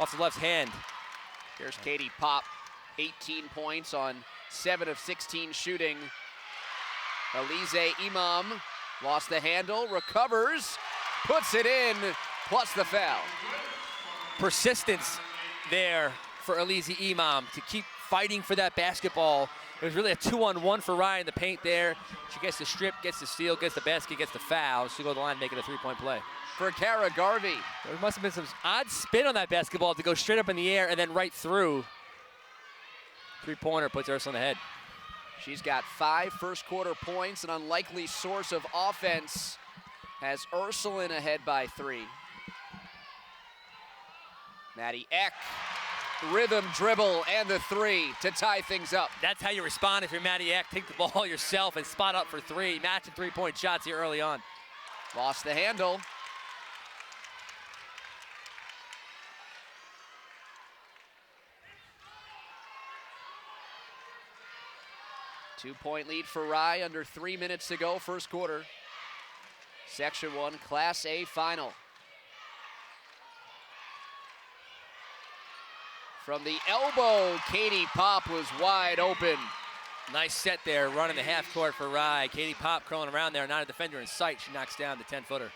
off the left hand. Here's Katie Popp, 18 points on 7 of 16 shooting. Alize Imam lost the handle, recovers, puts it in, plus the foul. Persistence there for Alize Imam to keep fighting for that basketball. It was really a 2-on-1 for Rye in the paint there. She gets the strip, gets the steal, gets the basket, gets the foul. She'll go to the line and make it a three-point play. For Kara Garvey. There must have been some odd spin on that basketball to go straight up in the air and then right through. Three-pointer puts Ursuline ahead. She's got 5 first-quarter points, an unlikely source of offense. Has Ursuline ahead by 3. Maddy Eck, rhythm dribble and the 3 to tie things up. That's how you respond if you're Maddy Eck. Take the ball yourself and spot up for 3. Matching three-point shots here early on. Lost the handle. Two-point lead for Rye, under 3 minutes to go, first quarter. Section 1 Class A final. From the elbow, Katie Popp was wide open. Nice set there, running the half court for Rye. Katie Popp crawling around there, not a defender in sight. She knocks down the 10-footer.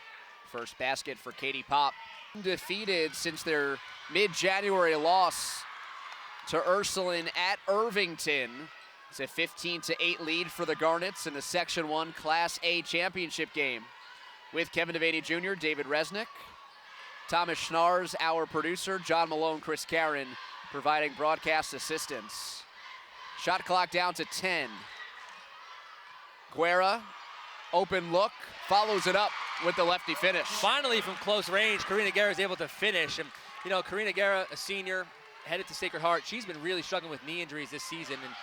First basket for Katie Popp. Undefeated since their mid-January loss to Ursuline at Irvington. It's a 15-8 lead for the Garnets in the Section 1 Class A championship game. With Kevin Devaney Jr., David Resnick, Thomas Schnars, our producer, John Malone, Chris Karen, providing broadcast assistance. Shot clock down to 10. Guerra, open look, follows it up with the lefty finish. Finally, from close range, Karina Guerra is able to finish. And, you know, Karina Guerra, a senior, headed to Sacred Heart. She's been really struggling with knee injuries this season, and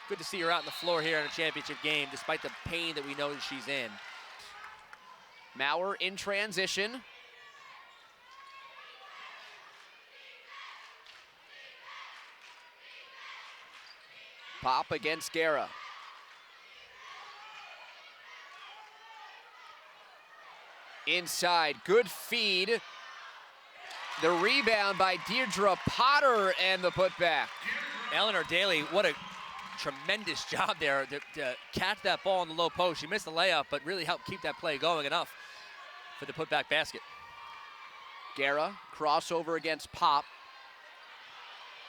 good to see her out on the floor here in a championship game, despite the pain that we know that she's in. Maurer in transition. Popp against Guerra. Inside, good feed. The rebound by Deirdre Potter and the putback. Eleanor Daly, what a tremendous job there to catch that ball in the low post. She missed the layup, but really helped keep that play going enough for the putback basket. Guerra, crossover against Popp.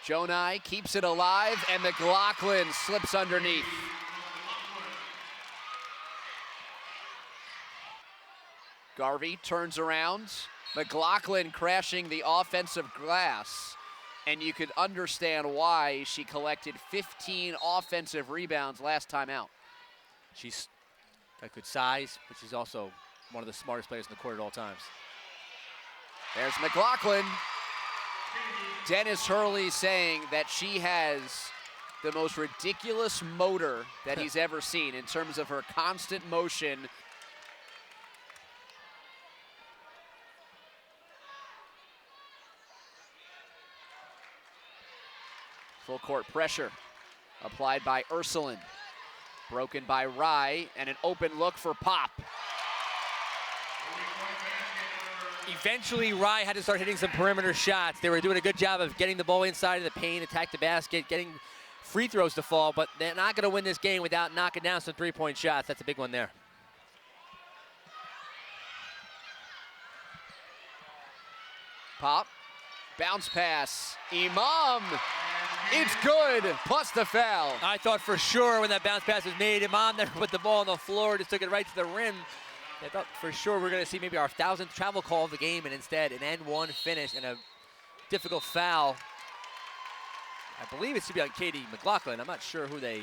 Jonai keeps it alive, and McLaughlin slips underneath. Garvey turns around. McLaughlin crashing the offensive glass. And you could understand why she collected 15 offensive rebounds last time out. She's got good size, but she's also one of the smartest players in the court at all times. There's McLaughlin. Dennis Hurley saying that she has the most ridiculous motor that he's ever seen in terms of her constant motion. Full court pressure applied by Ursuline. Broken by Rye, and an open look for Popp. Eventually, Rye had to start hitting some perimeter shots. They were doing a good job of getting the ball inside of the paint, attack the basket, getting free throws to fall, but they're not going to win this game without knocking down some three-point shots. That's a big one there. Popp, bounce pass, Imam. It's good, plus the foul. I thought for sure when that bounce pass was made, Imam never put the ball on the floor, just took it right to the rim. I thought for sure we're going to see maybe our 1,000th travel call of the game, and instead an N1 finish and a difficult foul. I believe it should be on Katie McLaughlin. I'm not sure who they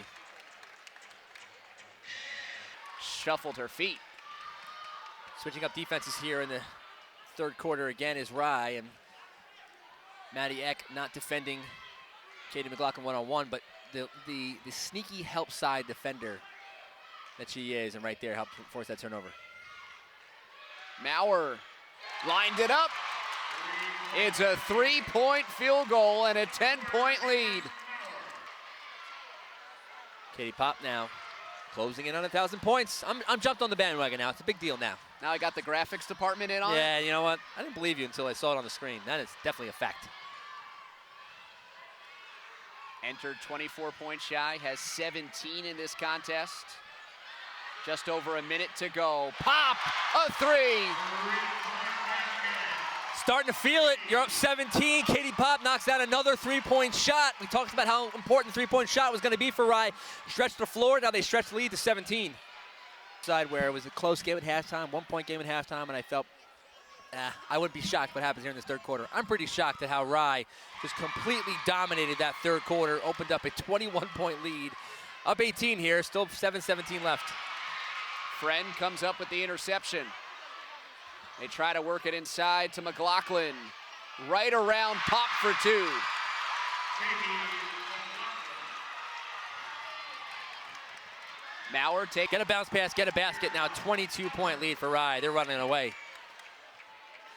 shuffled her feet. Switching up defenses here in the third quarter again is Rye, and Maddy Eck not defending Katie McLaughlin one-on-one, but the sneaky help side defender that she is, and right there helped force that turnover. Maurer lined it up. It's a 3-point field goal and a 10-point lead. Katie Popp now closing in on 1,000 points. I'm jumped on the bandwagon now. It's a big deal now. Now I got the graphics department in on it. Yeah, you know what? I didn't believe you until I saw it on the screen. That is definitely a fact. Entered 24 points shy, has 17 in this contest. Just over a minute to go. Popp, a three. Starting to feel it. You're up 17. Katie Popp knocks down another three-point shot. We talked about how important the three-point shot was going to be for Rye. Stretched the floor. Now they stretch the lead to 17. Side where it was a close game at halftime, 1 point game at halftime, and I felt I wouldn't be shocked what happens here in this third quarter. I'm pretty shocked at how Rye just completely dominated that third quarter, opened up a 21-point lead. Up 18 here, still 7:17 left. Friend comes up with the interception. They try to work it inside to McLaughlin. Right around Popp for two. Maurer get a bounce pass, get a basket. Now 22-point lead for Rye. They're running away.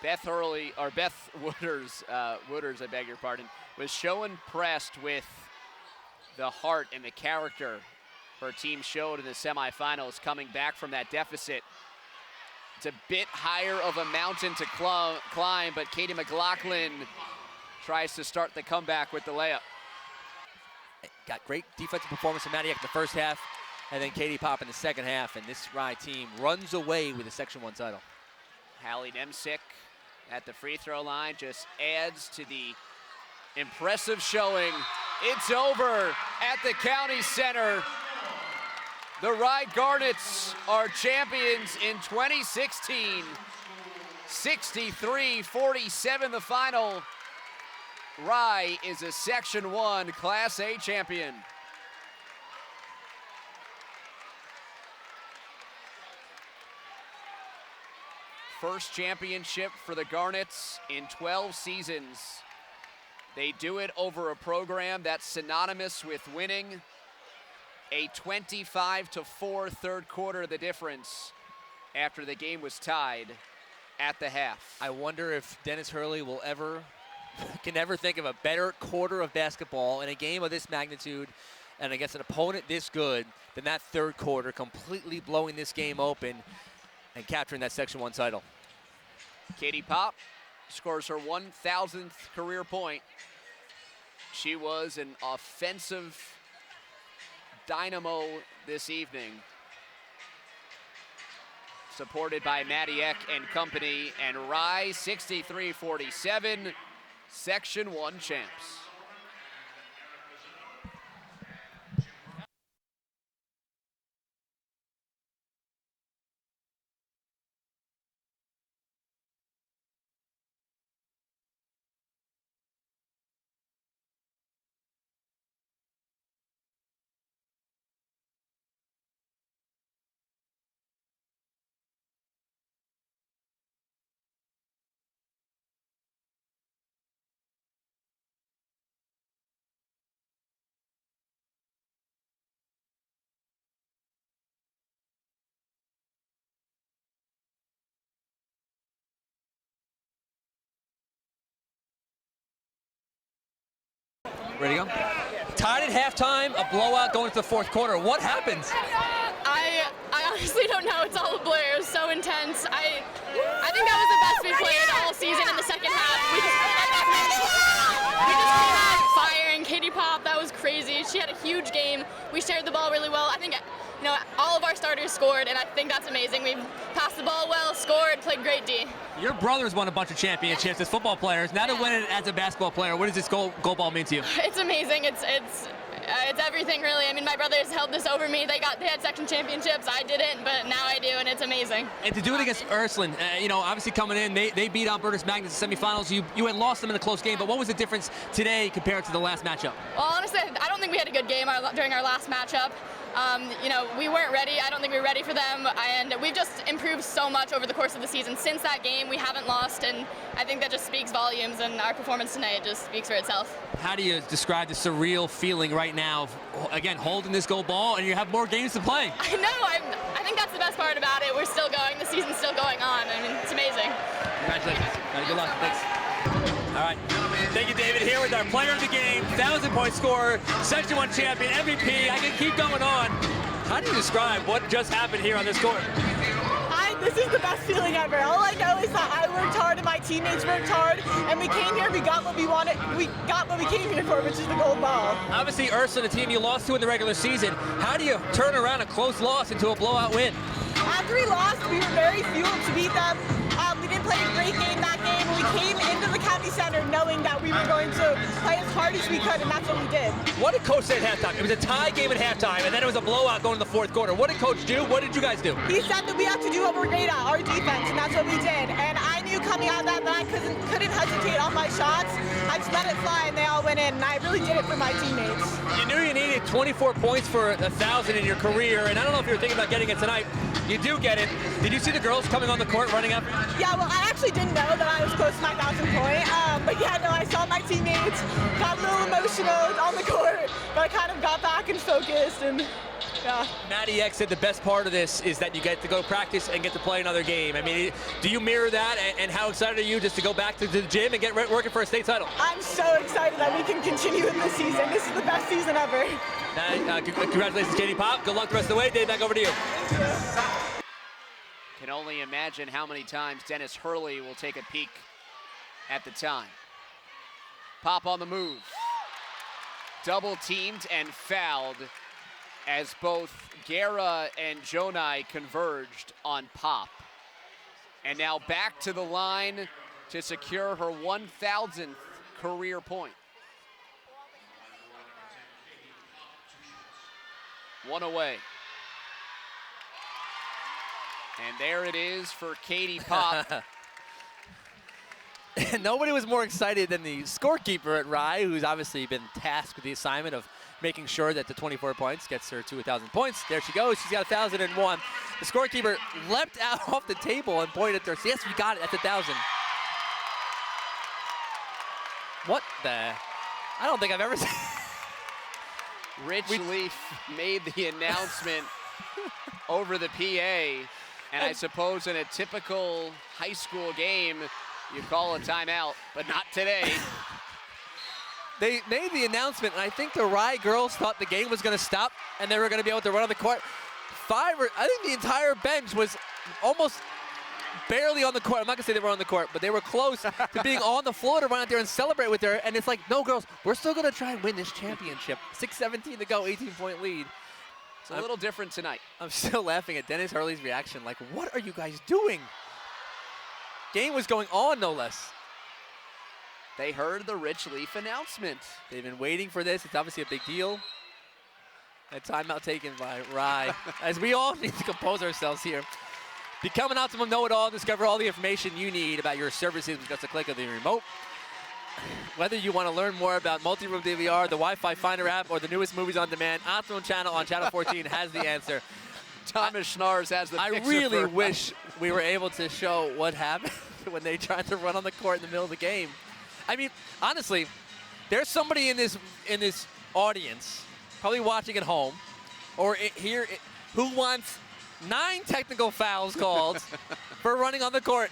Beth Wooders, I beg your pardon, was so impressed with the heart and the character her team showed in the semifinals coming back from that deficit. It's a bit higher of a mountain to climb, but Katie McLaughlin tries to start the comeback with the layup. Got great defensive performance from Maddy in the first half, and then Katie Popp in the second half, and this Rye team runs away with a Section 1 title. Hallie Nemsick at the free throw line just adds to the impressive showing. It's over at the County Center. The Rye Garnets are champions in 2016. 63-47 the final. Rye is a Section 1 Class A champion. First championship for the Garnets in 12 seasons. They do it over a program that's synonymous with winning. A 25-4 third quarter, the difference after the game was tied at the half. I wonder if Dennis Hurley can ever think of a better quarter of basketball in a game of this magnitude and against an opponent this good than that third quarter, completely blowing this game open and capturing that Section 1 title. Katie Popp scores her 1,000th career point. She was an offensive dynamo this evening. Supported by Maddy and company, and Rye 63-47, Section 1 champs. Ready to go? Tied at halftime, a blowout going to the fourth quarter. What happens? I honestly don't know. It's all a blur. It was so intense. I think that was the best we played all season in the second half. We just came out firing. Katie Popp, that was crazy. She had a huge game. We shared the ball really well. I think all of our starters scored, and I think that's amazing. We passed the ball well, scored, played great D. Your brothers won a bunch of championships as football players. Now to win it as a basketball player, what does this goal ball mean to you? It's amazing. It's everything, really. I mean, my brothers held this over me. They had section championships. I didn't, but now I do, and it's amazing. And to do it against Ursuline, obviously coming in, they beat Albertus Magnus in the semifinals. You had lost them in a close game, but what was the difference today compared to the last matchup? Well, honestly, I don't think we had a good game during our last matchup. We weren't ready. I don't think we were ready for them, and we've just improved so much over the course of the season. Since that game, we haven't lost, and I think that just speaks volumes, and our performance tonight just speaks for itself. How do you describe the surreal feeling right now, again, holding this goal ball, and you have more games to play? I know. I think that's the best part about it. We're still going. The season's still going on. I mean, it's amazing. Congratulations. Good luck. Thanks. All right. Thank you, David. Here with our player of the game, 1,000-point scorer, Section 1 champion, MVP. I can keep going on. How do you describe what just happened here on this court? I This is the best feeling ever. All I know is that I worked hard and my teammates worked hard, and we came here, we got what we wanted, we got what we came here for, which is the gold ball. Obviously, Ursuline, a team you lost to in the regular season. How do you turn around a close loss into a blowout win? After we lost, we were very fueled to beat them. We didn't play a great game that game. We came into the county center knowing that we were going to play as hard as we could, and that's what we did. What did Coach say at halftime? It was a tie game at halftime, and then it was a blowout going to the fourth quarter. What did Coach do? What did you guys do? He said that we have to do what we're great at, our defense, and that's what we did. And I knew coming out of that I couldn't hesitate on my shots. I just let it fly, and they all went in, and I really did it for my teammates. You knew you needed 24 points for 1,000 in your career, and I don't know if you were thinking about getting it tonight. You do get it. Did you see the girls coming on the court running up? Yeah, well, I actually didn't know that I was close to my 1,000 point. But yeah, no, I saw my teammates, got a little emotional on the court, but I kind of got back and focused, and yeah. Maddy X said the best part of this is that you get to go practice and get to play another game. I mean, do you mirror that, and how excited are you just to go back to the gym and get working for a state title? I'm so excited that we can continue in this season. This is the best season ever. Congratulations, Katie Popp. Good luck the rest of the way. Dave, back over to you. Can only imagine how many times Dennis Hurley will take a peek at the time. Popp on the move. Double teamed and fouled as both Guerra and Jonai converged on Popp. And now back to the line to secure her 1,000th career point. One away. And there it is for Katie Popp. Nobody was more excited than the scorekeeper at Rye, who's obviously been tasked with the assignment of making sure that the 24 points gets her to 1,000 points. There she goes. She's got 1,001. The scorekeeper leapt out off the table and pointed at her. So yes, you got it. That's 1,000. What the? I don't think I've ever seen. Rich Leaf made the announcement over the PA, and I suppose in a typical high school game, you call a timeout, but not today. They made the announcement, and I think the Rye girls thought the game was going to stop, and they were going to be able to run on the court. I think the entire bench was almost barely on the court. I'm not going to say they were on the court, but they were close to being on the floor to run out there and celebrate with her. And it's like, no, girls, we're still going to try and win this championship. 6:17 to go, 18-point lead. It's a little different tonight. I'm still laughing at Dennis Hurley's reaction. Like, what are you guys doing? Game was going on, no less. They heard the Rich Leaf announcement. They've been waiting for this. It's obviously a big deal. A timeout taken by Rye. As we all need to compose ourselves here. Become an Optimum Know-It-All. Discover all the information you need about your services with just a click of the remote. Whether you want to learn more about multi-room DVR, the Wi-Fi Finder app, or the newest movies on demand, Optimum Channel on Channel 14 has the answer. Thomas Schnars has the picture. I really wish we were able to show what happened when they tried to run on the court in the middle of the game. I mean, honestly, there's somebody in this audience, probably watching at home, or here, who wants 9 technical fouls called for running on the court